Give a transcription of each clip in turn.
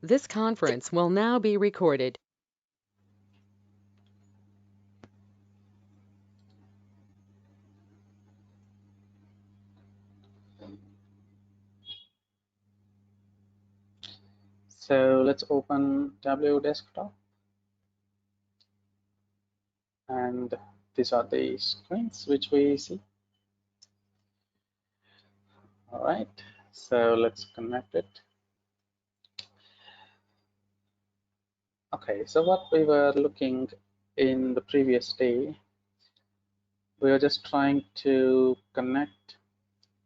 This conference will now be recorded. So let's open Tableau desktop, and these are the screens which we see. All right, so let's connect it. Okay, so what we were looking in the previous day, we were just trying to connect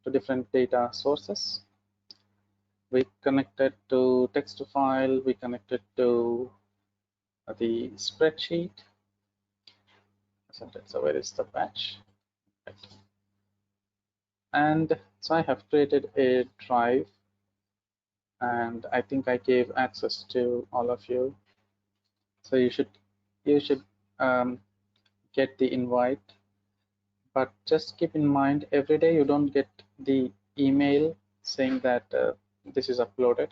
to different data sources. We connected to text file, we connected to the spreadsheet. So where is the batch? And so I have created a drive, and I think I gave access to all of you. So you should get the invite, but just keep in mind every day you don't get the email saying that this is uploaded,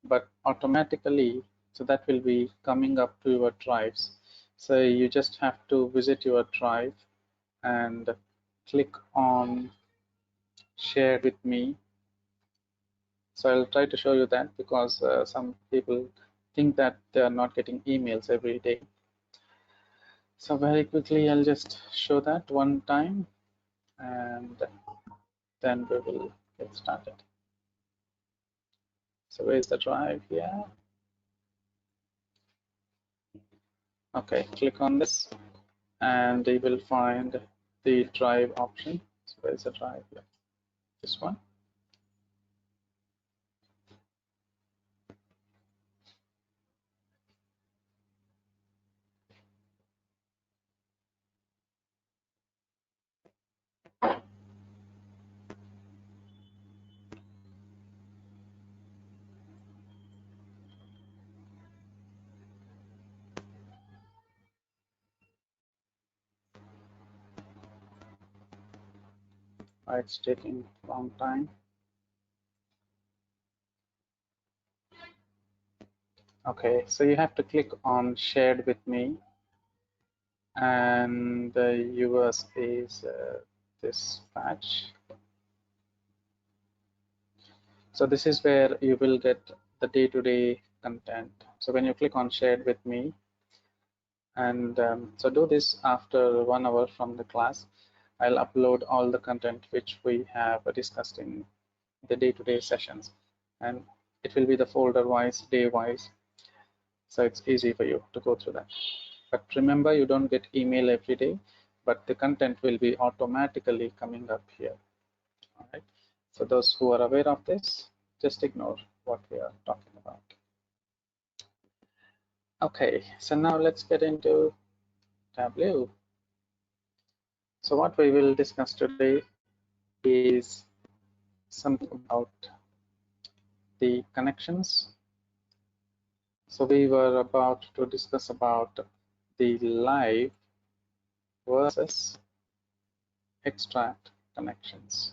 but automatically, so that will be coming up to your drives. So you just have to visit your drive and click on share with me. So I'll try to show you that, because some people think that they are not getting emails every day. So very quickly I'll just show that one time, and then we will get started. So where's the drive here? Okay, click on this and you will find the drive option. So where's the drive here? This one. It's taking a long time. Okay, so you have to click on shared with me, and yours is this batch. So this is where you will get the day-to-day content. So when you click on shared with me, and so do this after 1 hour from the class, I'll upload all the content which we have discussed in the day-to-day sessions, and it will be the folder wise, day wise, so it's easy for you to go through that. But remember, you don't get email every day, but the content will be automatically coming up here. All right, so those who are aware of this, just ignore what we are talking about. Okay, so now let's get into Tableau. So what we will discuss today is something about the connections. So we were about to discuss about the live versus extract connections.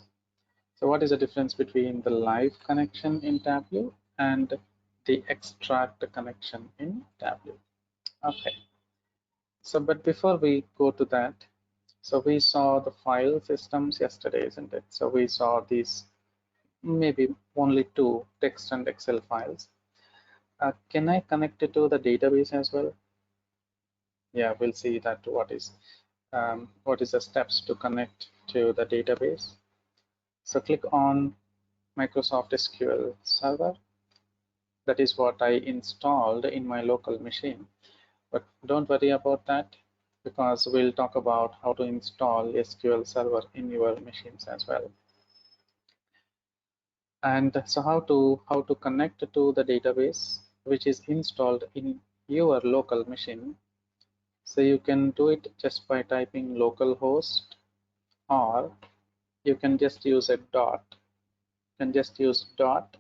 So what is the difference between the live connection in Tableau and the extract connection in Tableau? Okay, so but before we go to that, so we saw the file systems yesterday, isn't it? So we saw these maybe only two text and Excel files. Can I connect it to the database as well? Yeah, we'll see that what is the steps to connect to the database. So click on Microsoft SQL Server. That is what I installed in my local machine. But don't worry about that, because we'll talk about how to install SQL Server in your machines as well. And so how to connect to the database which is installed in your local machine. So you can do it just by typing localhost, or you can just use a dot. You can just use dot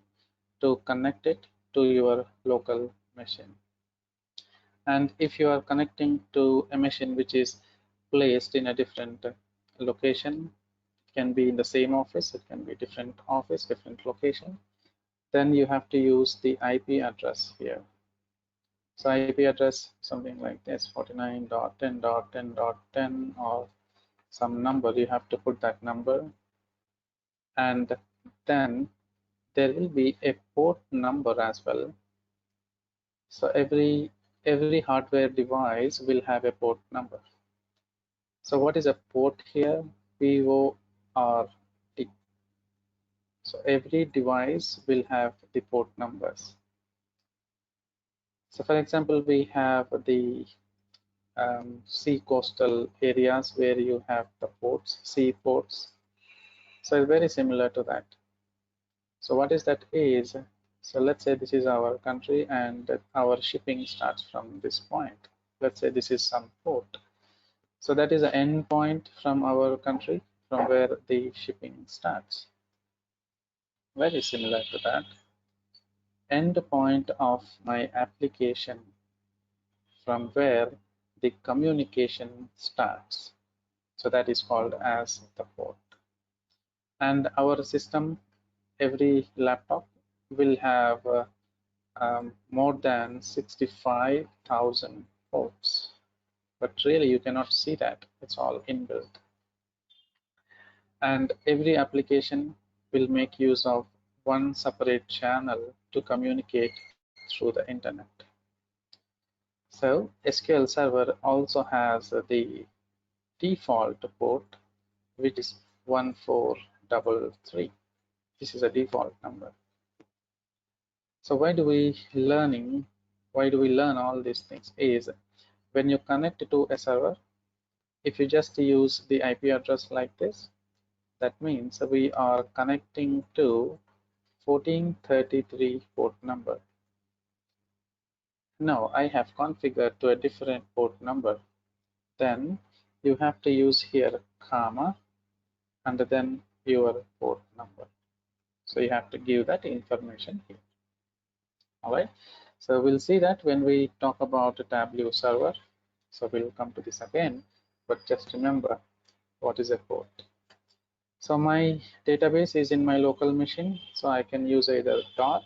to connect it to your local machine. And if you are connecting to a machine which is placed in a different location, it can be in the same office, it can be different office, different location, then you have to use the IP address here. So IP address something like this, 49.10.10.10 or some number. You have to put that number, and then there will be a port number as well. So every hardware device will have a port number. So what is a port here? PORT. So every device will have the port numbers. So for example, we have the sea coastal areas where you have the ports, sea ports. So it's very similar to that. So what is that is, so let's say this is our country and our shipping starts from this point. Let's say this is some port. So that is an end point from our country, from where the shipping starts. Very similar to that. End point of my application from where the communication starts. So that is called as the port. And our system, every laptop will have more than 65,000 ports. But really you cannot see that, it's all inbuilt. And every application will make use of one separate channel to communicate through the internet. So SQL Server also has the default port, which is 1433. This is a default number. So why do we learn all these things is, when you connect to a server, if you just use the IP address like this, that means we are connecting to 1433 port number. Now I have configured to a different port number. Then you have to use here comma and then your port number. So you have to give that information here. All right. So we'll see that when we talk about a Tableau server. So we'll come to this again, but just remember what is a port. So my database is in my local machine, so I can use either dot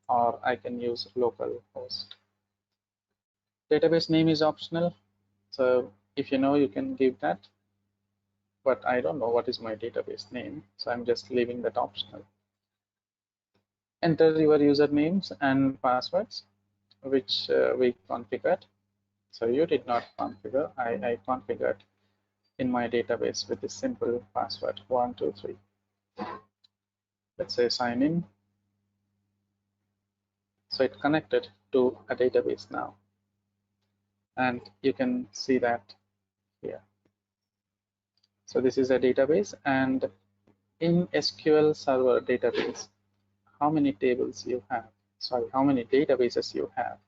or I can use local host. Database name is optional, so if you know, you can give that, but I don't know what is my database name, so I'm just leaving that optional. Enter your usernames and passwords, which we configured. So you did not configure, I configured in my database with this simple password 123. Let's say sign in. So it connected to a database now, and you can see that here. So this is a database, and in SQL Server database, how many tables you have? Sorry, how many databases you have?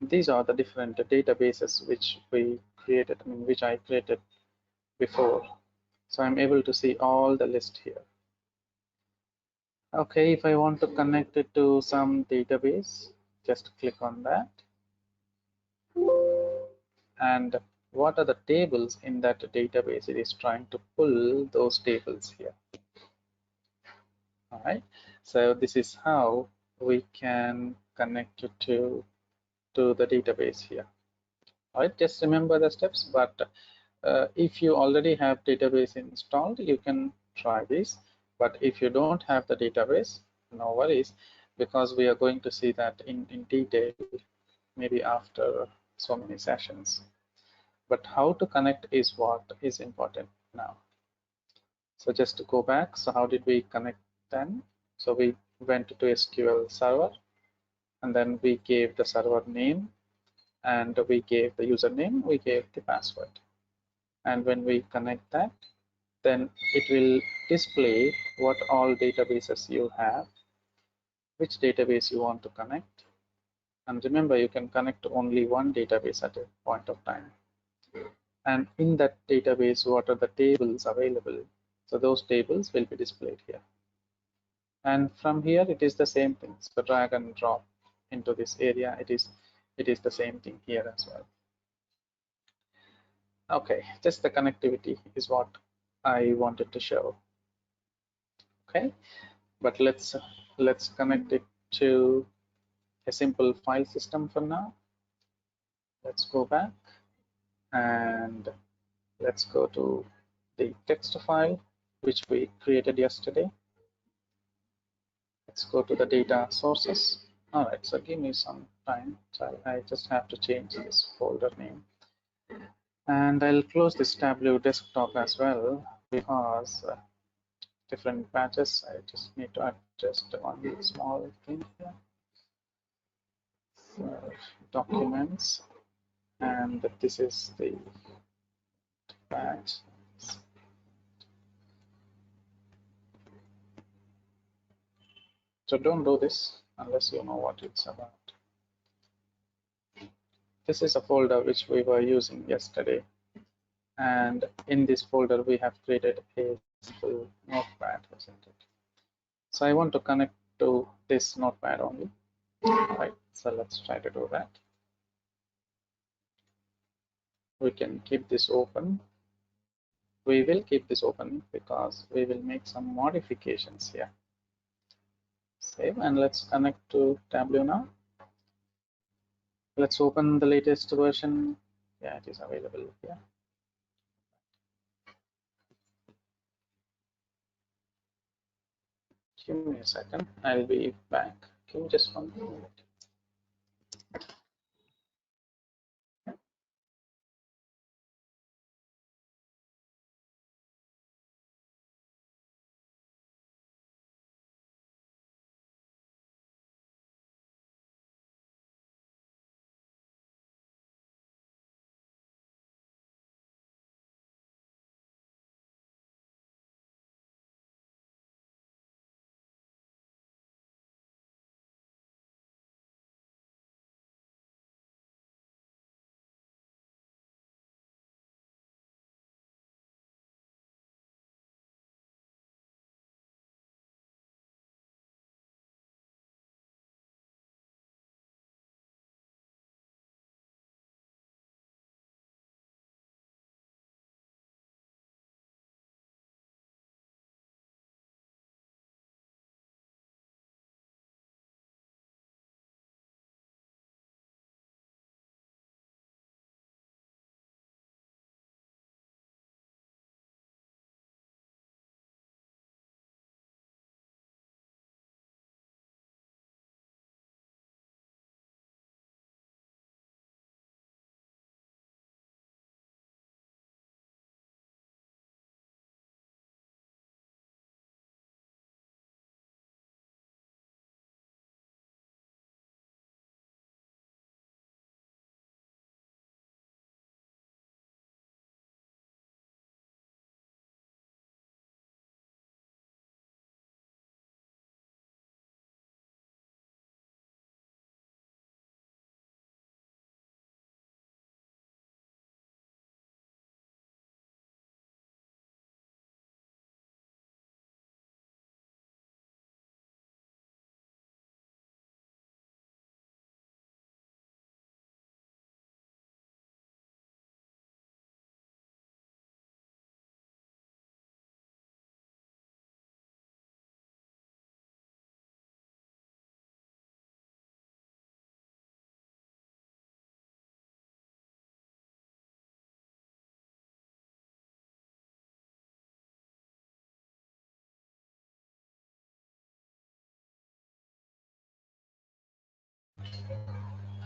These are the different databases which we created, which I created before. So I'm able to see all the list here. Okay, if I want to connect it to some database, just click on that. And what are the tables in that database? It is trying to pull those tables here. All right, so this is how we can connect to the database here. All right, just remember the steps, but if you already have database installed, you can try this. But if you don't have the database, no worries, because we are going to see that in detail maybe after so many sessions. But how to connect is what is important now. So just to go back, so how did we connect then? So we went to SQL Server, and then we gave the server name, and we gave the username, we gave the password. And when we connect that, then it will display what all databases you have, which database you want to connect. And remember, you can connect to only one database at a point of time. And in that database, what are the tables available? So those tables will be displayed here. And from here, it is the same thing. So drag and drop into this area. It is the same thing here as well. Okay, just the connectivity is what I wanted to show. Okay, but let's let's connect it to a simple file system for now. Let's go back and let's go to the text file which we created yesterday. Let's go to the data sources. All right, so give me some time. So I just have to change this folder name. And I'll close this Tableau desktop as well because different patches. I just need to adjust one small thing here for documents. And this is the patch. So don't do this unless you know what it's about. This is a folder which we were using yesterday. And in this folder, we have created a simple notepad, isn't it? So I want to connect to this notepad only. All right, so let's try to do that. We can keep this open. We will keep this open because we will make some modifications here. Save, and let's connect to Tableau now. Let's open the latest version. Yeah, it is available here. Give me a second. I'll be back. Give me just 1 minute.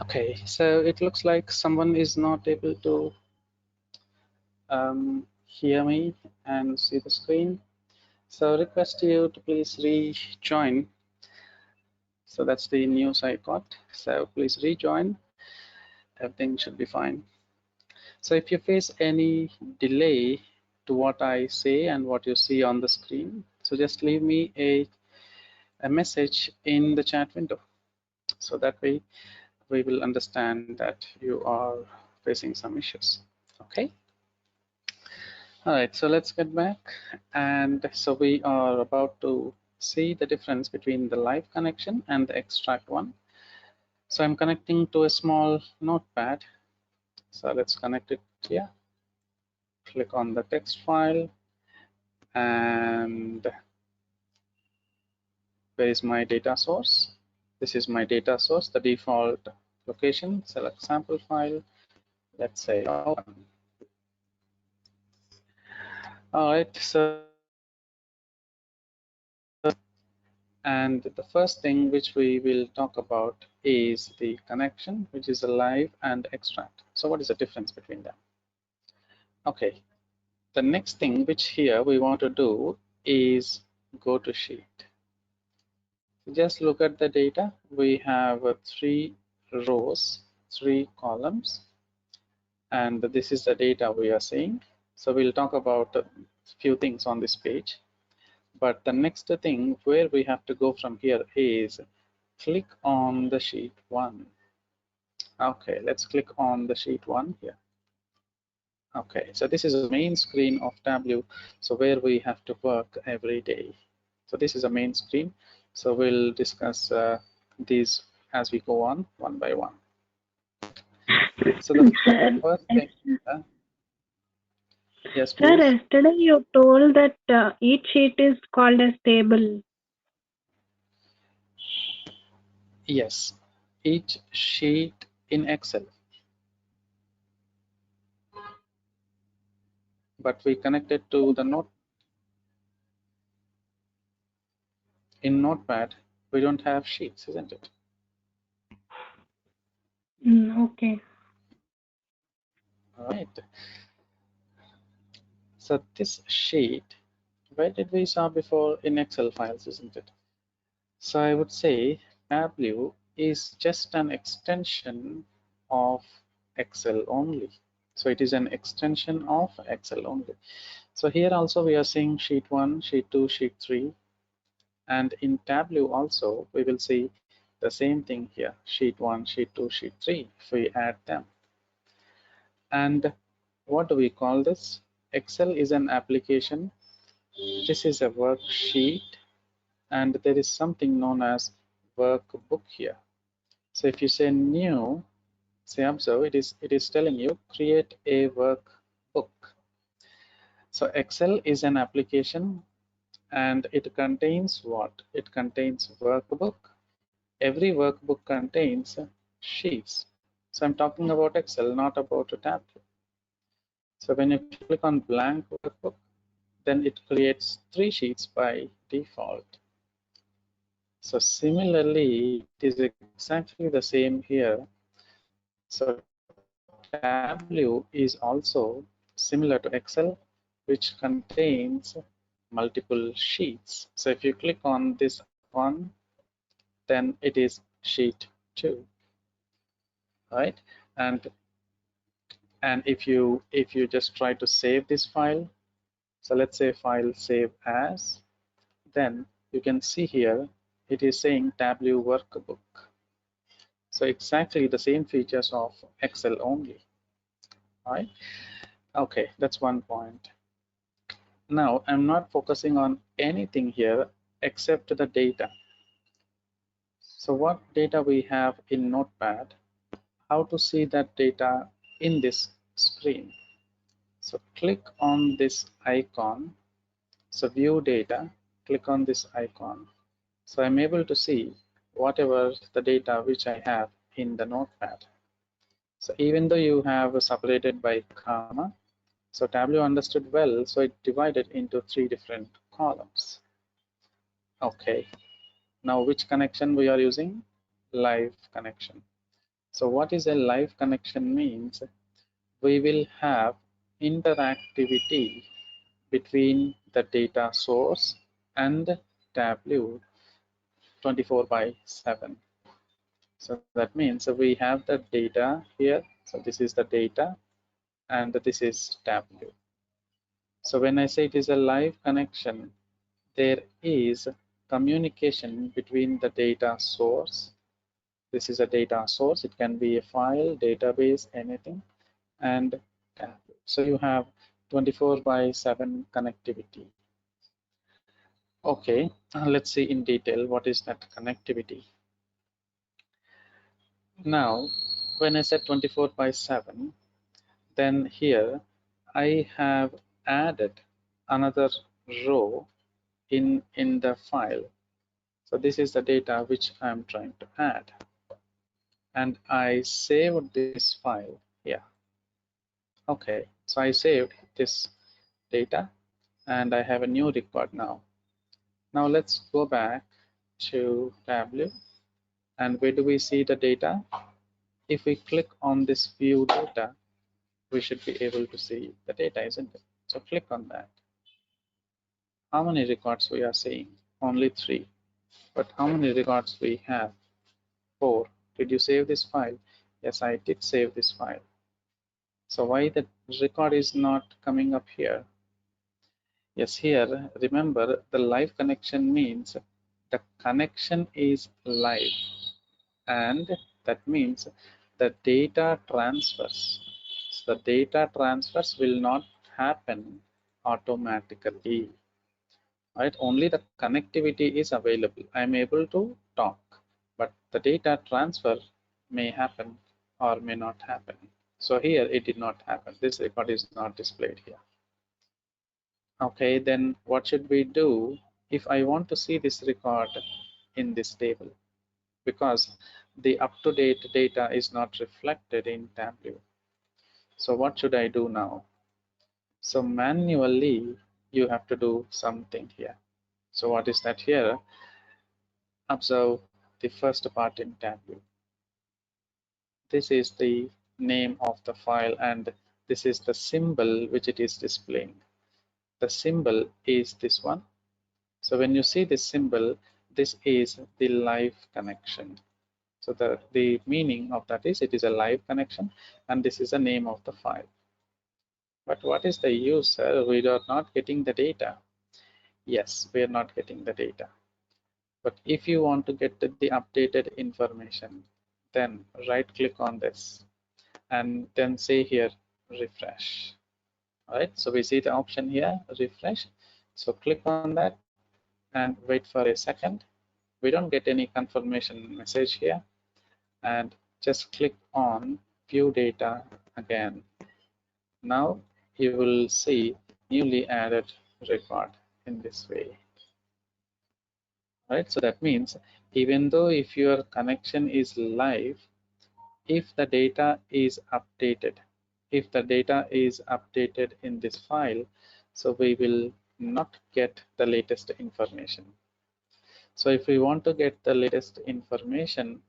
Okay, so it looks like someone is not able to hear me and see the screen. So request you to please rejoin. So that's the news I got. So please rejoin. Everything should be fine. So if you face any delay to what I say and what you see on the screen, so just leave me a message in the chat window. So that way we will understand that you are facing some issues. Okay. All right, so let's get back. And so we are about to see the difference between the live connection and the extract one. So I'm connecting to a small notepad. So let's connect it here. Click on the text file and Where is my data source? This is my data source, the default location. Select sample file. Let's say open. All right, so and the first thing which we will talk about is the connection, which is a live and extract. So what is the difference between them? Okay, the next thing which here we want to do is go to sheet. Just look at the data. We have 3 rows, 3 columns, and this is the data we are seeing. So we'll talk about a few things on this page. But the next thing where we have to go from here is click on the sheet 1. Okay, let's click on the sheet 1 here. Okay, so this is the main screen of Tableau, so where we have to work every day. So this is a main screen. So we'll discuss these as we go on one by one. So the Sir, first thing, yes, sir, please. yesterday you told that each sheet is called as table. Yes, each sheet in Excel, but we connect it to the note. In Notepad, we don't have sheets, isn't it? Okay. All right. So this sheet, where did we saw before? In Excel files, isn't it? So I would say Tableau is just an extension of Excel only. So it is an extension of Excel only. So here also we are seeing sheet 1, sheet 2, sheet 3. And in Tableau also we will see the same thing here, sheet 1, sheet 2, sheet 3, if we add them. And what do we call this? Excel is an application. This is a worksheet, and there is something known as workbook here. So if you say new, say observe, it is telling you create a workbook. So Excel is an application, and it contains what? It contains workbook. Every workbook contains sheets. So I'm talking about Excel, not about a Tableau. So when you click on blank workbook, then it creates 3 sheets by default. So similarly, it is exactly the same here. So Tableau is also similar to Excel, which contains multiple sheets. So if you click on this one, then it is sheet 2, right? And if you just try to save this file, so let's say file save as, then you can see here it is saying Tableau workbook. So exactly the same features of Excel only, right? Okay, that's one point. Now I'm not focusing on anything here except the data. So what data we have in Notepad, how to see that data in this screen. So click on this icon. So view data, click on this icon. So I'm able to see whatever the data which I have in the Notepad. So even though you have separated by comma, so Tableau understood well, so it divided into 3 different columns. Okay, now which connection we are using? Live connection. So what is a live connection means? We will have interactivity between the data source and Tableau 24/7. So that means we have the data here. So this is the data and this is Tableau. So when I say it is a live connection, there is communication between the data source. This is a data source. It can be a file, database, anything, and Tableau. So you have 24/7 connectivity. Okay, let's see in detail what is that connectivity. Now, when I said 24/7, then here I have added another row in the file. So this is the data which I'm trying to add, and I saved this file here. Okay, so I saved this data and I have a new record now. Now let's go back to Tableau, and where do we see the data? If we click on this view data, we should be able to see the data, isn't it? So click on that. How many records we are seeing? Only 3. But how many records we have? 4. Did you save this file? Yes, I did save this file. So why the record is not coming up here? Yes, here, remember, the live connection means the connection is live, and that means the data transfers. So the data transfers will not happen automatically, right? Only the connectivity is available. I'm able to talk, but the data transfer may happen or may not happen. So here it did not happen. This record is not displayed here. Okay, then what should we do if I want to see this record in this table? Because the up-to-date data is not reflected in Tableau. So what should I do now? So manually, you have to do something here. So what is that here? Observe the first part in Tableau. This is the name of the file, and this is the symbol which it is displaying. The symbol is this one. So when you see this symbol, this is the live connection. So the meaning of that is it is a live connection, and this is the name of the file. But what is the use, sir? We are not getting the data. Yes, we are not getting the data. But if you want to get the updated information, then right click on this and then say here refresh. All right, so we see the option here, refresh. So click on that and wait for a second. We don't get any confirmation message here, and just click on view data again. Now you will see newly added record in this way. Right, so that means even though if your connection is live, if the data is updated, in this file, so we will not get the latest information. So if we want to get the latest information,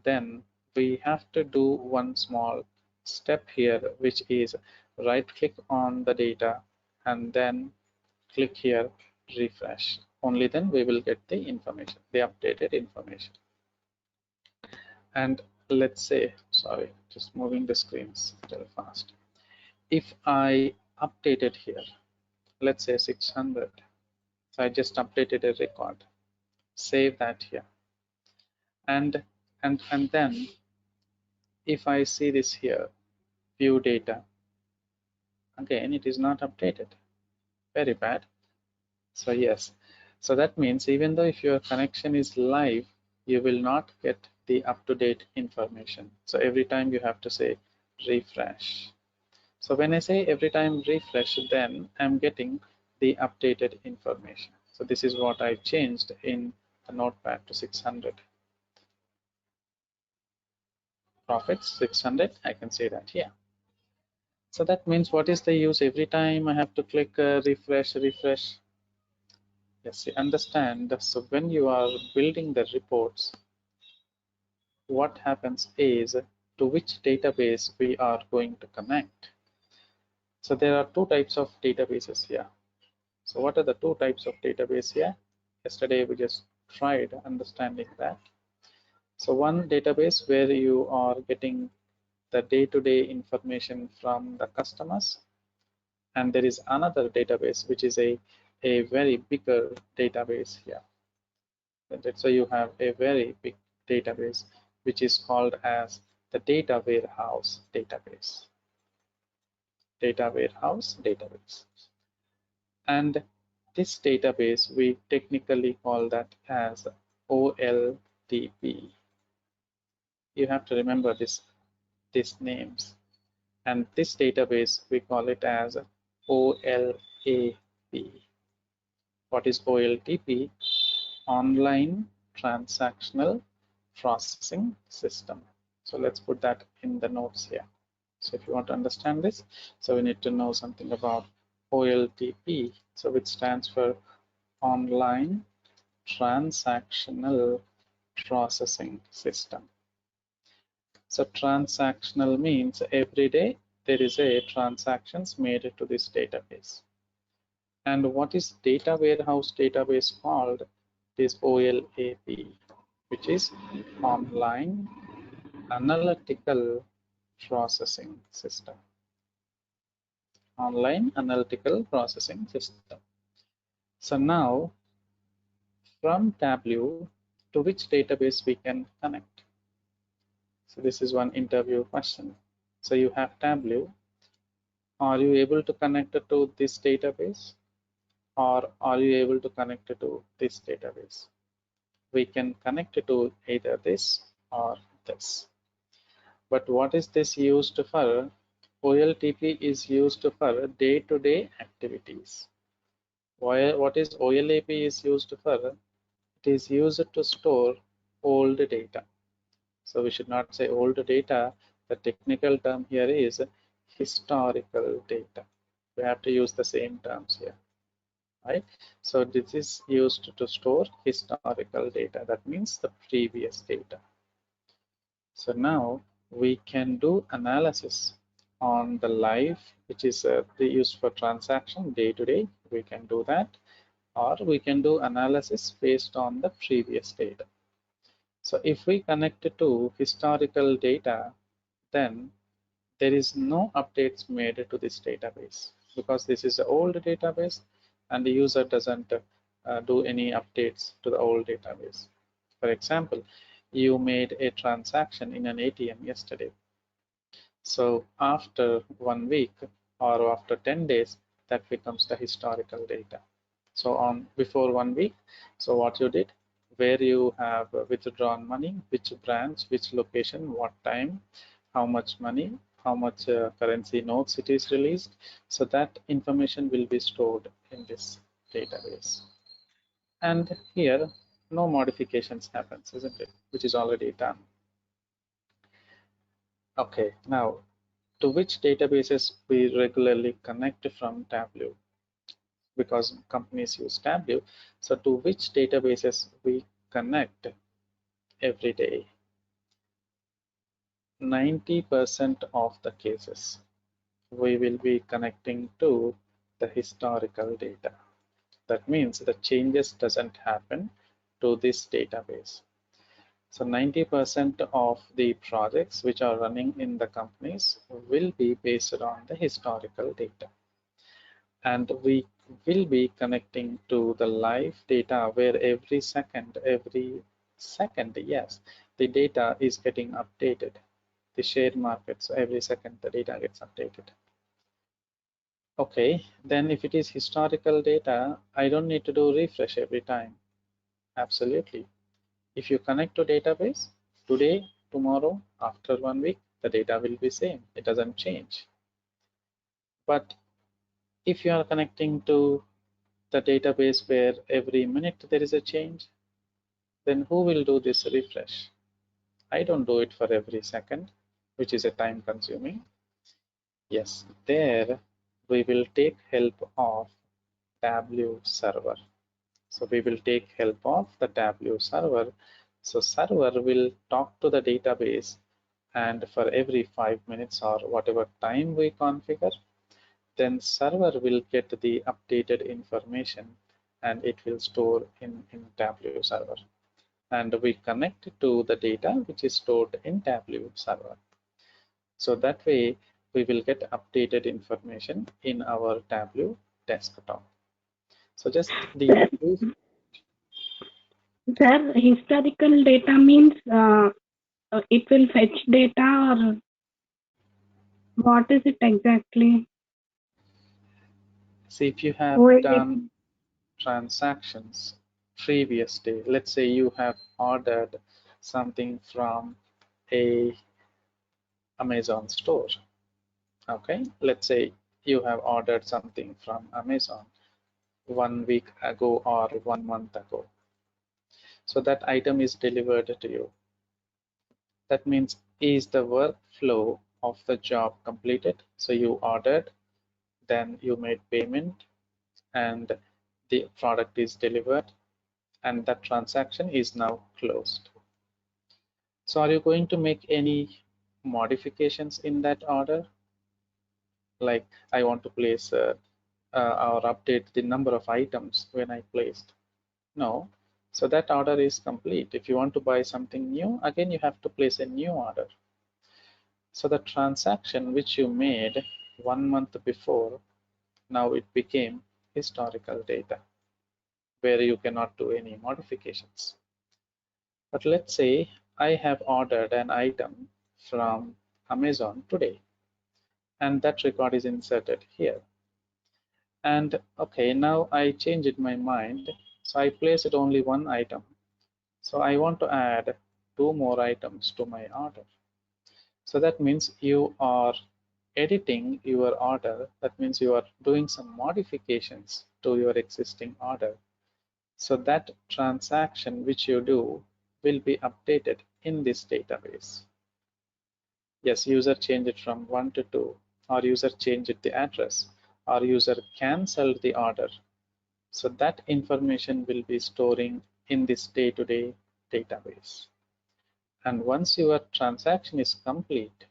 then we have to do one small step here, which is right click on the data and then click here refresh. Only then we will get the information, the updated information. And let's say, sorry, just moving the screens still fast. If I updated here, let's say 600, so I just updated a record, save that here, and then if I see this here, view data, again it is not updated. Very bad. So yes, so that means even though if your connection is live, you will not get the up-to-date information. So every time you have to say refresh. So when I say every time refresh, then I'm getting the updated information. So this is what I changed in the notepad to 600. Profits 600, I can say that here. So that means what is the use every time I have to click refresh. Yes, you understand. So when you are building the reports, what happens is to which database we are going to connect. So there are two types of databases here. So what are the two types of database here? Yesterday we just tried understanding that. So one database where you are getting the day-to-day information from the customers, and there is another database which is a very bigger database here. So you have a very big database which is called as the data warehouse database. And this database we technically call that as OLTP. You have to remember these names. And this database we call it as OLAP. What is OLTP? Online transactional processing system. So let's put that in the notes here. So if you want to understand this, so we need to know something about OLTP, so which stands for Online Transactional Processing System. So transactional means every day there is a transactions made to this database. And what is data warehouse database called? It is OLAP, which is Online Analytical Processing System. Online Analytical Processing System. So now from Tableau, to which database we can connect? So this is one interview question. So you have Tableau. Are you able to connect it to this database? Or are you able to connect it to this database? We can connect it to either this or this. But what is this used for? OLTP is used for day-to-day activities. What is OLAP is used for? It is used to store old data. So we should not say old data. The technical term here is historical data. We have to use the same terms here, right? So this is used to store historical data. That means the previous data. So now we can do analysis on the live, which is used for transaction day to day. We can do that, or we can do analysis based on the previous data. So if we connect it to historical data, then there is no updates made to this database because this is the old database and the user doesn't do any updates to the old database. For example, you made a transaction in an ATM yesterday. So after 1 week or after 10 days, that becomes the historical data. So on before 1 week, so what you did, where you have withdrawn money, which branch, which location, what time, how much money, how much currency notes it is released. So that information will be stored in this database. And here, no modifications happens, isn't it? Which is already done. Okay, now to which databases we regularly connect from Tableau? Because companies use Tableau. So to which databases we connect every day? 90% of the cases, we will be connecting to the historical data. That means the changes doesn't happen to this database. So 90% of the projects which are running in the companies will be based on the historical data. And we will be connecting to the live data where every second, yes, the data is getting updated. The share market, so every second the data gets updated. Okay, then if it is historical data, I don't need to do refresh every time. Absolutely. If you connect to database today, tomorrow, after 1 week, the data will be same. It doesn't change. But if you are connecting to the database where every minute there is a change, then who will do this refresh? I don't do it for every second, which is a time consuming. Yes, there we will take help of Tableau server. So we will take help of the Tableau server. So server will talk to the database, and for every 5 minutes or whatever time we configure, then server will get the updated information and it will store in Tableau server. And we connect to the data which is stored in Tableau server. So that way we will get updated information in our Tableau desktop. So just the Sir, historical data means it will fetch data, or what is it exactly? see, if you have done transactions previous day, let's say you have ordered something from a Amazon store. Okay, let's say you have ordered something from Amazon 1 week ago or 1 month ago. So that item is delivered to you. That means, is the workflow of the job completed? So you ordered, then you made payment, and the product is delivered, and that transaction is now closed. So are you going to make any modifications in that order? Like I want to place or update the number of items when I placed. No. So that order is complete. If you want to buy something new, again you have to place a new order. So the transaction which you made 1 month before, now it became historical data where you cannot do any modifications. But let's say I have ordered an item from Amazon today, and that record is inserted here. And okay, now I changed my mind, so I placed only one item. So I want to add 2 more items to my order. So that means you are editing your order. That means you are doing some modifications to your existing order. So that transaction which you do will be updated in this database. Yes, user changed it from 1 to 2, or user changed the address, or user canceled the order. So that information will be storing in this day-to-day database. And once your transaction is complete,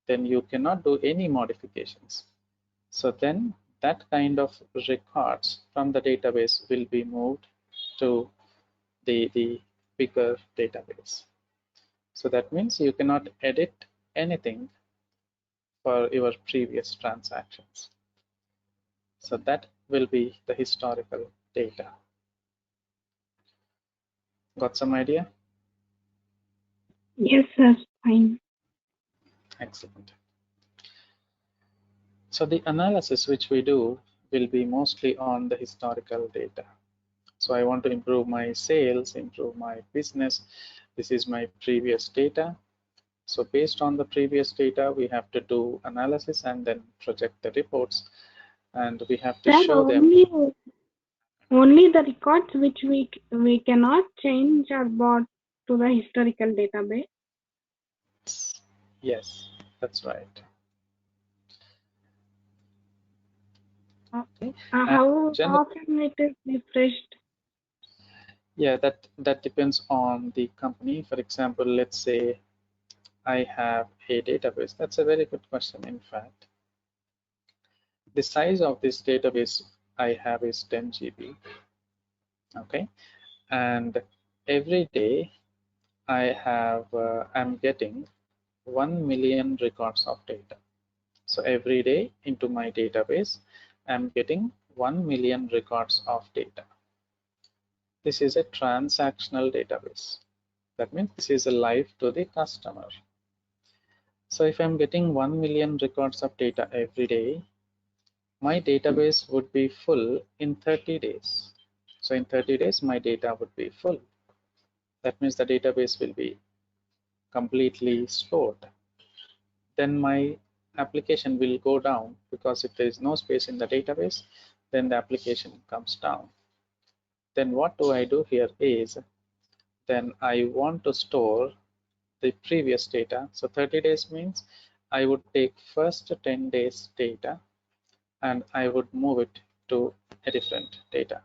then you cannot do any modifications. So then that kind of records from the database will be moved to the bigger database. So that means you cannot edit anything for your previous transactions. So that will be the historical data. Got some idea? Yes, sir. Fine. Excellent. So the analysis which we do will be mostly on the historical data. So I want to improve my sales, improve my business. This is my previous data. So based on the previous data, we have to do analysis and then project the reports, and we have to Sir, show them. only the records which we cannot change are brought to the historical database. Yes, that's right. Okay. How often it is refreshed? Yeah, that depends on the company. For example, let's say I have a database. That's a very good question, in fact. The size of this database I have is 10 GB. Okay, and every day I'm getting 1 million records of data. So every day into my database, I'm getting 1 million records of data. This is a transactional database. That means this is a live to the customer. So if I'm getting 1 million records of data every day, my database would be full in 30 days. So in 30 days, my data would be full. That means the database will be completely stored. Then my application will go down, because if there is no space in the database, then the application comes down. Then what do I do here is, then I want to store the previous data. So 30 days means I would take first 10 days data and I would move it to a different data.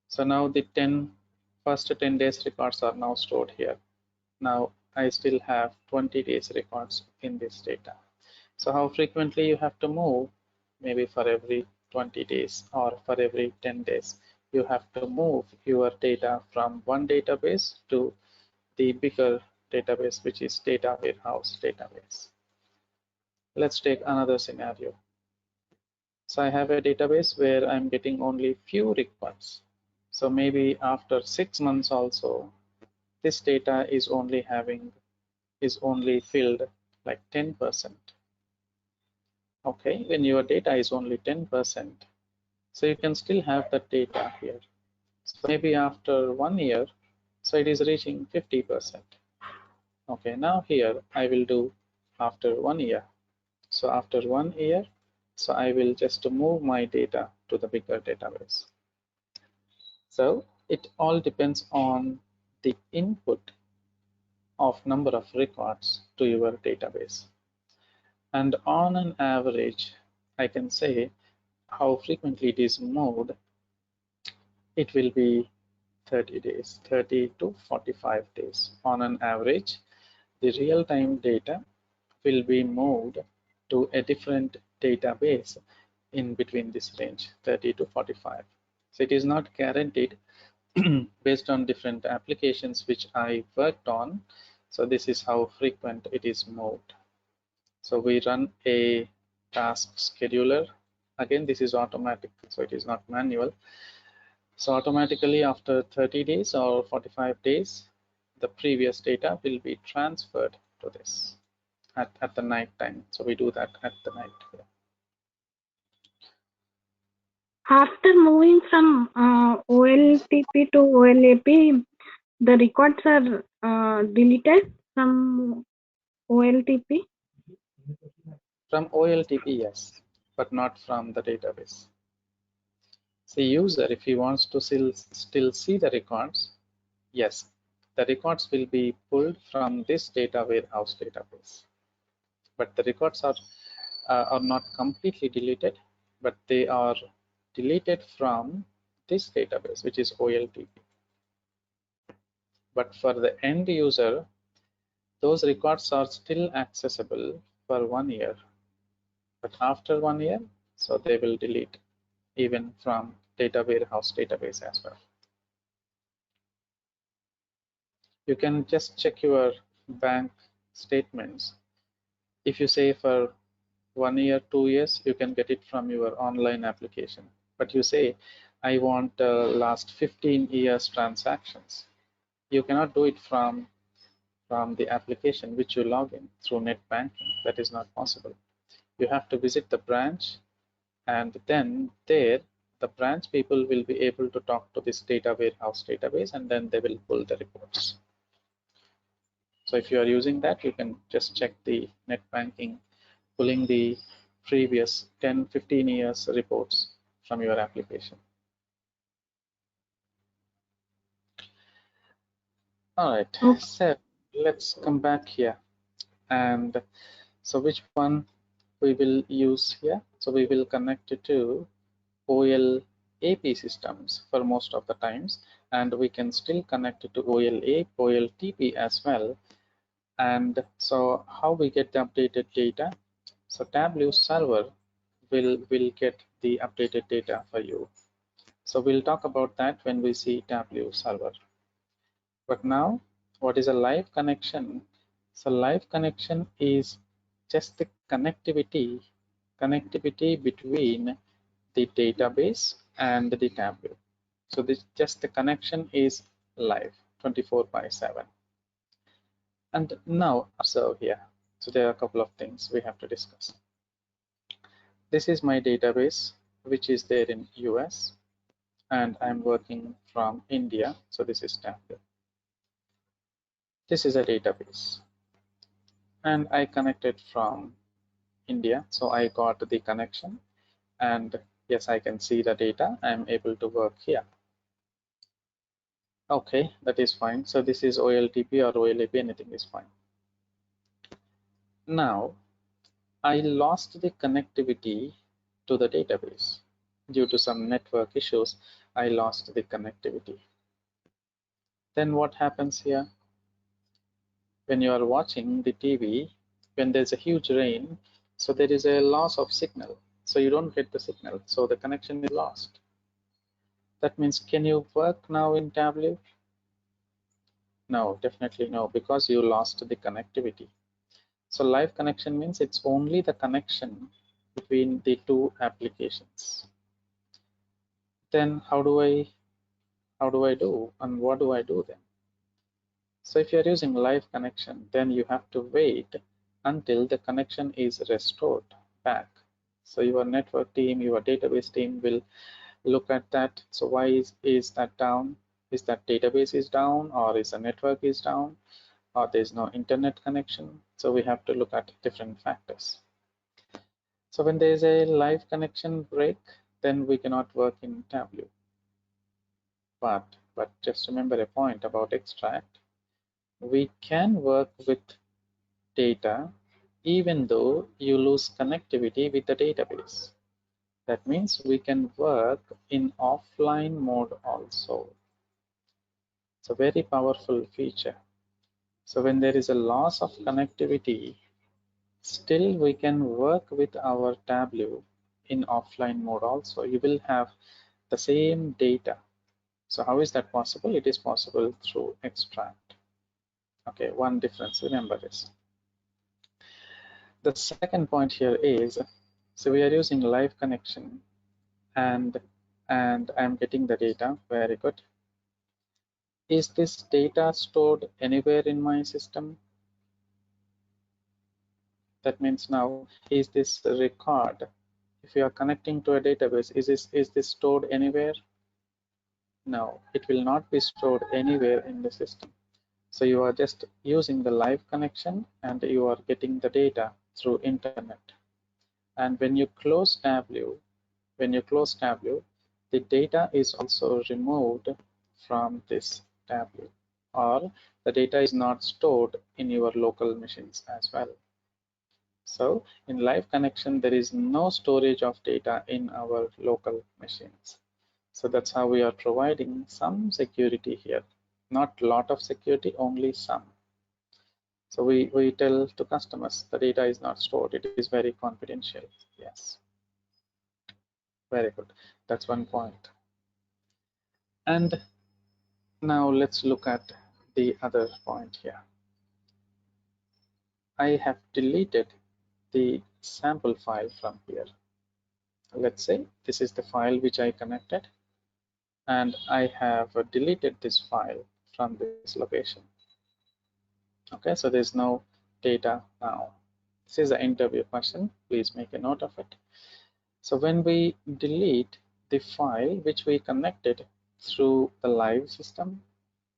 So now the first 10 days records are now stored here. Now I still have 20 days records in this data. So how frequently you have to move? Maybe for every 20 days or for every 10 days. You have to move your data from one database to the bigger database, which is data warehouse database. Let's take another scenario. So I have a database where I'm getting only few records. So maybe after 6 months also, this data is only filled like 10%. Okay, when your data is only 10%, so you can still have the data here. So maybe after 1 year, so it is reaching 50%. Okay, now here I will do after 1 year. So after 1 year, so I will just move my data to the bigger database. So It all depends on the input of number of records to your database. And on an average, I can say how frequently it is moved. It will be 30 days, 30 to 45 days. On an average, the real-time data will be moved to a different database in between this range, 30 to 45. So it is not guaranteed based on different applications which I worked on. So this is how frequent it is moved. So we run a task scheduler. Again, this is automatic, so it is not manual. So automatically after 30 days or 45 days, the previous data will be transferred to this at the night time. So we do that at the night. After moving from OLTP to OLAP, the records are deleted from OLTP. From OLTP, yes, but not from the database. The user, if he wants to still see the records, yes, the records will be pulled from this data warehouse database. But the records are not completely deleted, but they are deleted from this database, which is OLTP. But for the end user, those records are still accessible for 1 year. But after 1 year, so they will delete even from data warehouse database as well. You can just check your bank statements. If you say for 1 year, 2 years, you can get it from your online application. But you say, I want last 15 years transactions. You cannot do it from the application which you log in through net banking. That is not possible. You have to visit the branch, and then there the branch people will be able to talk to this data warehouse database, and then they will pull the reports. So if you are using that, you can just check the net banking, pulling the previous 10, 15 years reports from your application. All right, so let's come back here. And so which one we will use here? So we will connect it to OLAP systems for most of the times, and we can still connect it to OLA, OLTP as well. And so how we get the updated data? So Tableau server will get the updated data for you. So we'll talk about that when we see Tableau server. But now, what is a live connection? So live connection is just the connectivity between the database and the Tableau. So this just the connection is live 24/7. And now observe here. So there are a couple of things we have to discuss. This is my database, which is there in US, and I'm working from India. So this is Tableau. This is a database, and I connected from India. So I got the connection, and yes, I can see the data. I'm able to work here. Okay, that is fine. So this is OLTP or OLAP, anything is fine. Now, I lost the connectivity to the database. Due to some network issues, I lost the connectivity. Then what happens here? When you are watching the TV, when there's a huge rain, so there is a loss of signal. So you don't get the signal. So the connection is lost. That means, can you work now in Tableau? No, definitely no, because you lost the connectivity. So live connection means it's only the connection between the two applications. Then how do I do, and what do I do then? So if you're using live connection, then you have to wait until the connection is restored back. So your network team, your database team will look at that. So why is that down? Is that database is down, or is the network is down, or there's no internet connection? So we have to look at different factors. So when there is a live connection break, then we cannot work in Tableau. But But just remember a point about extract. We can work with data even though you lose connectivity with the database. That means we can work in offline mode also. It's a very powerful feature. So when there is a loss of connectivity, still we can work with our Tableau in offline mode also. You will have the same data. So how is that possible? It is possible through extract. Okay, one difference, remember this. The second point here is, so we are using live connection and I'm getting the data. Very good. Is this data stored anywhere in my system? That means now, is this record, if you are connecting to a database, is this stored anywhere? No, it will not be stored anywhere in the system. So you are just using the live connection and you are getting the data through internet. And when you close Tableau, the data is also removed from this Tableau, or the data is not stored in your local machines as well. So in live connection, there is no storage of data in our local machines. So that's how we are providing some security here. Not a lot of security, only some. So we tell to customers the data is not stored, it is very confidential. Yes, very good. That's one point. And now let's look at the other point here. I have deleted the sample file from here. Let's say this is the file which I connected, and I have deleted this file from this location. Okay, so there's no data now. This is an interview question. Please make a note of it. So when we delete the file which we connected through the live system,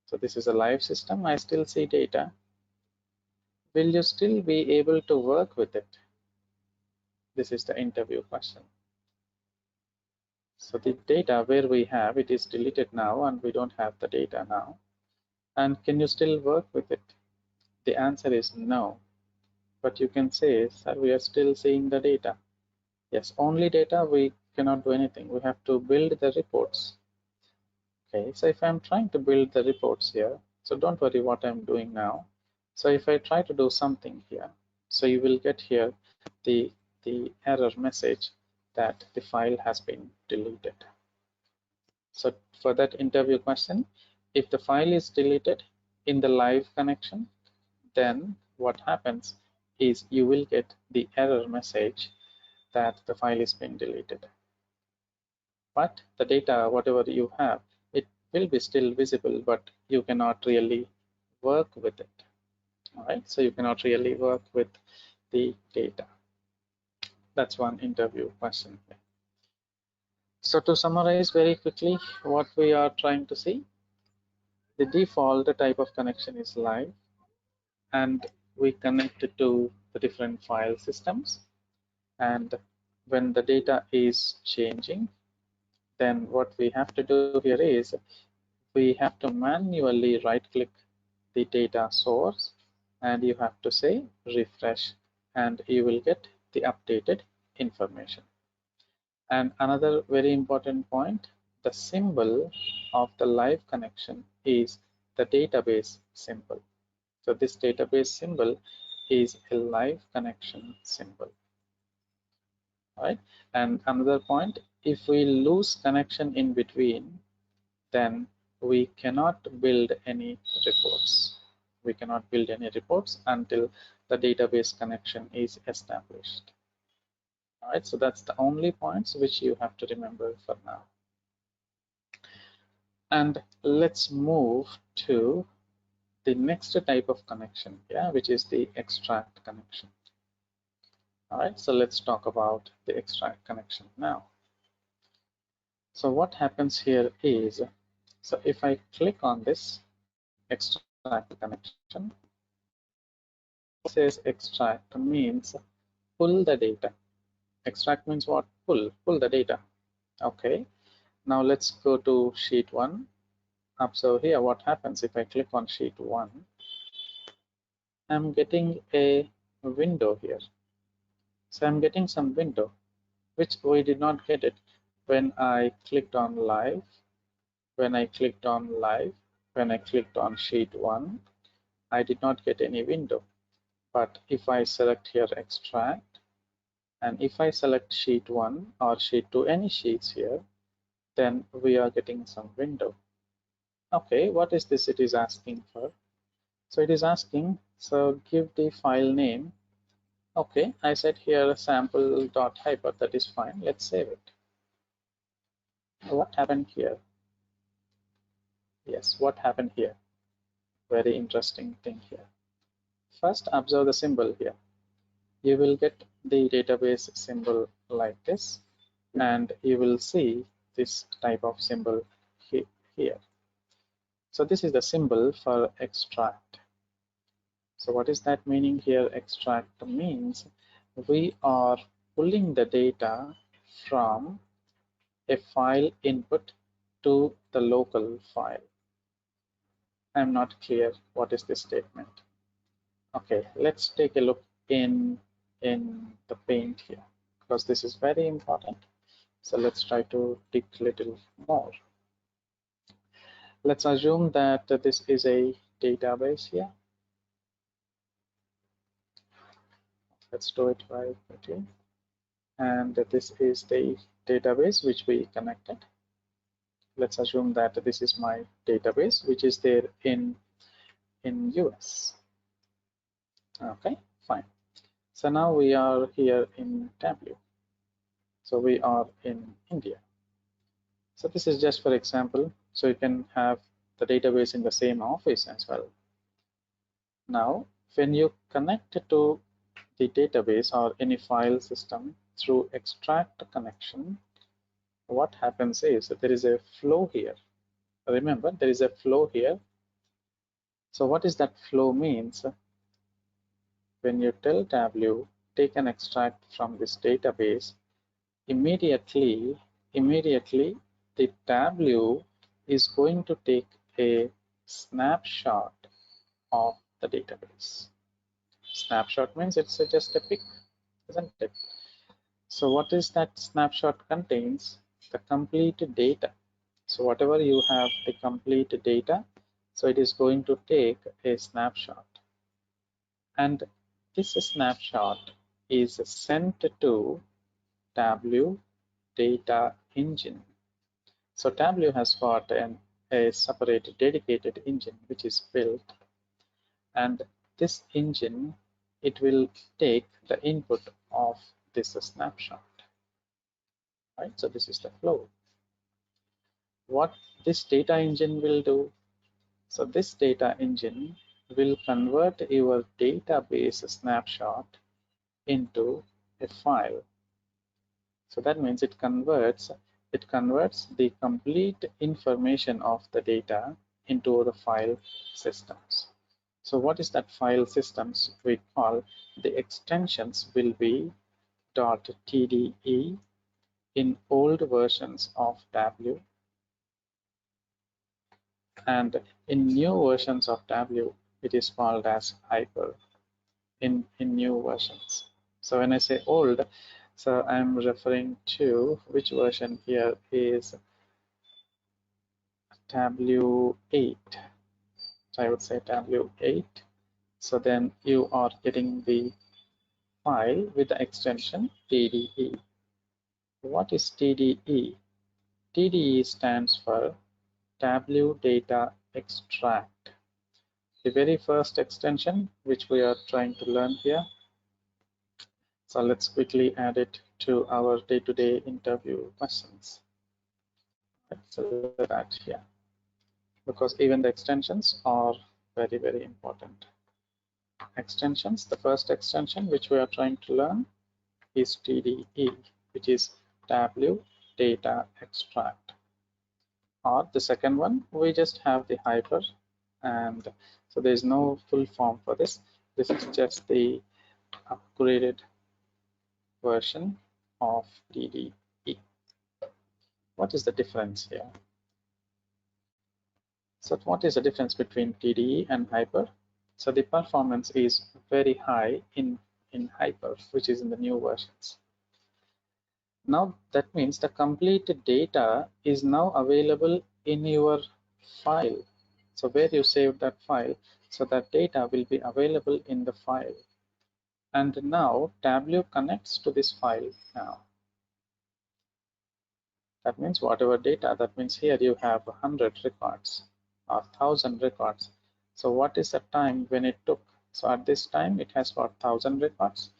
so this is a live system, I still see data. Will you still be able to work with it? This is the interview question. So the data where we have it is deleted now and we don't have the data now. And can you still work with it? The answer is no. But you can say, sir, we are still seeing the data. Yes, only data, we cannot do anything. We have to build the reports. Okay, so if I'm trying to build the reports here, so don't worry what I'm doing now. So if I try to do something here, so you will get here the error message that the file has been deleted. So for that interview question, if the file is deleted in the live connection, then what happens is you will get the error message that the file is been deleted. But the data, whatever you have, it will be still visible, but you cannot really work with it. All right, so you cannot really work with the data. That's one interview question. So to summarize very quickly what we are trying to see, the default type of connection is live, and we connect it to the different file systems. And when the data is changing, then what we have to do here is we have to manually right click the data source and you have to say refresh, and you will get the updated information. And another very important point, the symbol of the live connection is the database symbol. So this database symbol is a live connection symbol. Right? And another point, if we lose connection in between, then we cannot build any reports. We cannot build any reports until the database connection is established. All right, so that's the only points which you have to remember for now. And let's move to the next type of connection, yeah, which is the extract connection. All right, so let's talk about the extract connection now. So what happens here is, so if I click on this extract connection, it says extract means pull the data. Extract means what? Pull the data. Okay, now let's go to sheet 1 observe here what happens if I click on sheet 1. I'm getting a window here. So I'm getting some window, which we did not get it when I clicked on live, when I clicked on live, when I clicked on sheet 1, I did not get any window. But if I select here extract, and if I select sheet 1 or sheet 2, any sheets here, then we are getting some window. Okay, what is this it is asking for? So it is asking, so give the file name. Okay, I said here sample.hyper, that is fine. Let's save it. What happened here? Yes, what happened here? Very interesting thing here. First, observe the symbol here. You will get the database symbol like this, and you will see this type of symbol here. So this is the symbol for extract. So what is that meaning here? Extract means we are pulling the data from a file input to the local file. I'm not clear what is this statement. Okay, let's take a look in the paint here, because this is very important. So let's try to dig a little more. Let's assume that this is a database here. Let's do it very quickly. And this is the database which we connected. Let's assume that this is my database which is there in US. Okay, fine. So now we are here in Tableau. So we are in India. So this is just for example, so you can have the database in the same office as well. Now, when you connect to the database or any file system through extract connection, what happens is that there is a flow here. Remember, there is a flow here. So what is that flow means? When you tell Tableau, take an extract from this database, immediately the Tableau is going to take a snapshot of the database. Snapshot means it's just a pic, isn't it? So what is that snapshot contains? The complete data. So whatever you have the complete data, so it is going to take a snapshot. And this snapshot is sent to Tableau data engine. So Tableau has got a separate dedicated engine which is built, and this engine, it will take the input of this snapshot, right? So this is the flow. What this data engine will do? So this data engine will convert your database snapshot into a file. So that means it converts the complete information of the data into the file systems. So what is that file systems? We call the extensions will be .tde in old versions of Tableau, and in new versions of Tableau it is called as hyper in new versions. So when I say old, so I'm referring to which version here is Tableau 8. So I would say Tableau 8. So then you are getting the file with the extension TDE. What is TDE? TDE stands for Tableau Data Extract. The very first extension which we are trying to learn here. So let's quickly add it to our day-to-day interview questions. Let's look at that here, because even the extensions are very, very important. Extensions, the first extension which we are trying to learn is TDE, which is Tableau Data Extract. Or the second one, we just have the hyper, and so there is no full form for this. This is just the upgraded version of TDE. What is the difference here? So what is the difference between TDE and Hyper? So the performance is very high in Hyper, which is in the new versions. Now that means the complete data is now available in your file. So where you saved that file, so that data will be available in the file. And now Tableau connects to this file now. That means whatever data, that means here you have 100 records or 1000 records. So what is the time when it took? So at this time it has got 1000 records.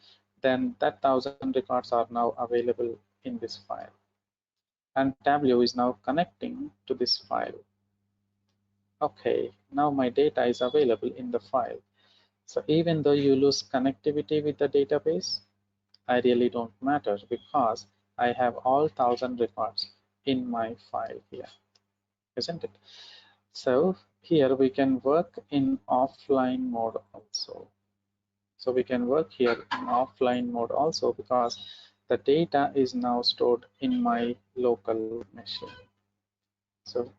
Then that 1000 records are now available in this file. And Tableau is now connecting to this file. Okay, now my data is available in the file. So even though you lose connectivity with the database, I really don't matter because I have all 1000 records in my file here, isn't it? So here we can work in offline mode also. So we can work here in offline mode also because the data is now stored in my local machine. So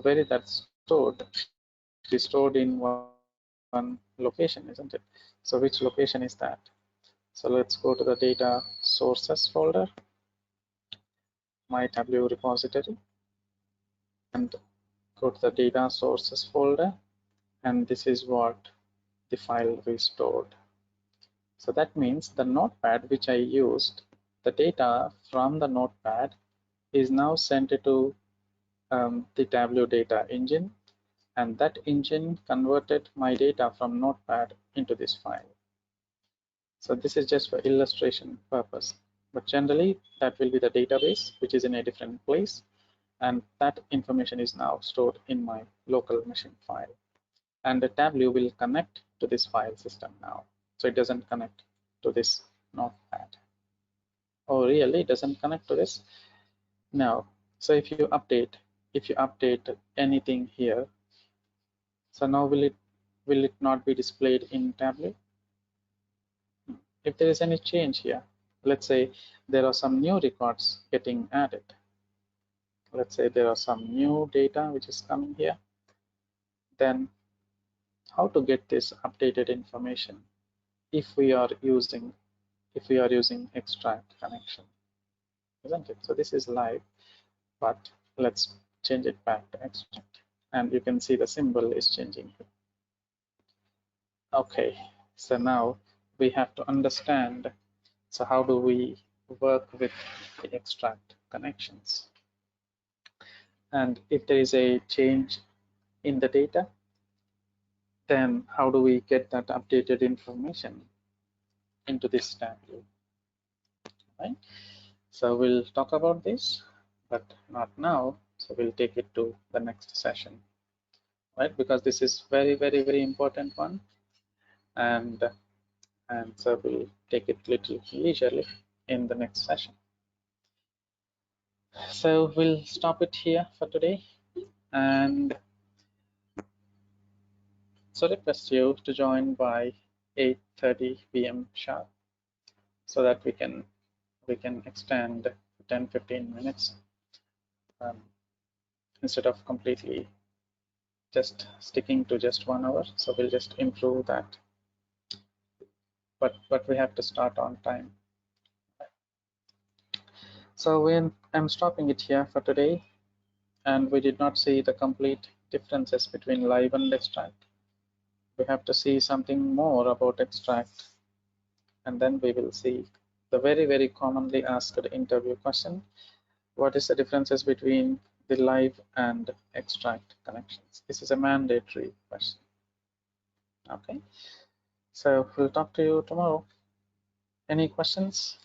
where is that stored? It is stored in one location, isn't it? So which location is that? So let's go to the data sources folder, my Tableau repository, and go to the data sources folder, and this is what the file restored. So that means the notepad which I used, the data from the notepad is now sent to the Tableau data engine, and that engine converted my data from notepad into this file. So this is just for illustration purpose, but generally that will be the database which is in a different place, and that information is now stored in my local machine file, and the Tableau will connect to this file system now. So it doesn't connect to this notepad. Oh really, it doesn't connect to this? No. So if you update anything here, so now will it not be displayed in Tableau? If there is any change here, let's say there are some new records getting added. Let's say there are some new data which is coming here. Then how to get this updated information if we are using extract connection, isn't it? So this is live, but let's change it back to extract, and you can see the symbol is changing here. Okay, so now we have to understand, so how do we work with the extract connections? And if there is a change in the data, then how do we get that updated information into this Tableau, right? So we'll talk about this, but not now. So we'll take it to the next session, right? Because this is very important one, and so we'll take it little leisurely in the next session. So we'll stop it here for today, and so request you to join by 8:30 p.m. sharp, so that we can extend 10-15 minutes instead of completely just sticking to just 1 hour. So we'll just improve that, but we have to start on time. So I'm stopping it here for today, and we did not see the complete differences between live and extract. We have to see something more about extract, and then we will see the very commonly asked interview question: what is the differences between the live and extract connections? This is a mandatory question. Okay, so we'll talk to you tomorrow. Any questions?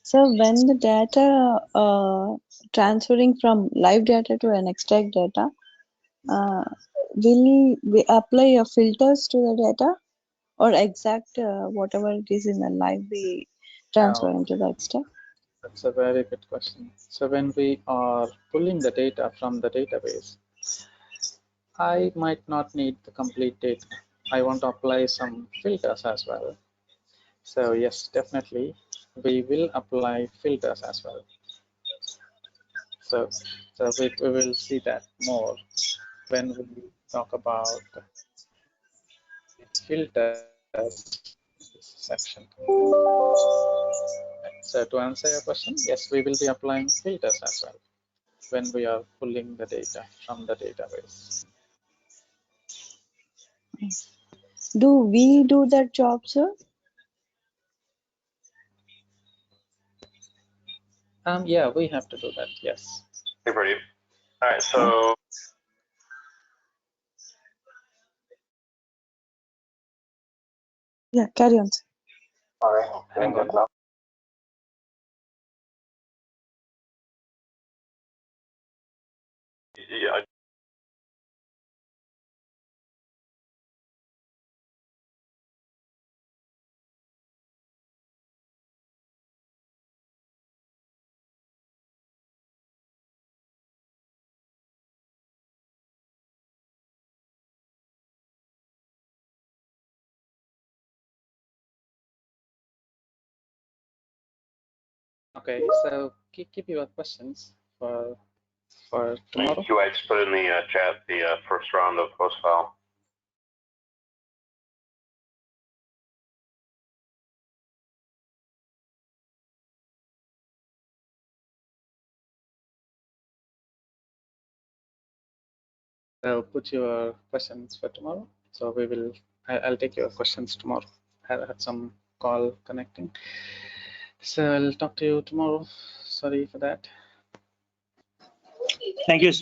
Sir, when the data transferring from live data to an extract data, will we apply filters to the data? or exact whatever it is in the live we transfer Now, into the extra? that's a very good question. So when we are pulling the data from the database, I might not need the complete data. I want to apply some filters as well. So yes, definitely, we will apply filters as well. So we will see that more when we talk about filters section. So to answer your question, yes, we will be applying filters as well when we are pulling the data from the database. Do we do that job, sir? Yeah, we have to do that. Yes. Hey, Pradeep. All right, so Yeah, carry on, sir. all right, Hang on. Yeah, Okay, so keep your questions for tomorrow. QX put in the chat the first round of post file. So put your questions for tomorrow. So I'll take your questions tomorrow. I had some call connecting. So I'll talk to you tomorrow. Sorry for that. Thank you.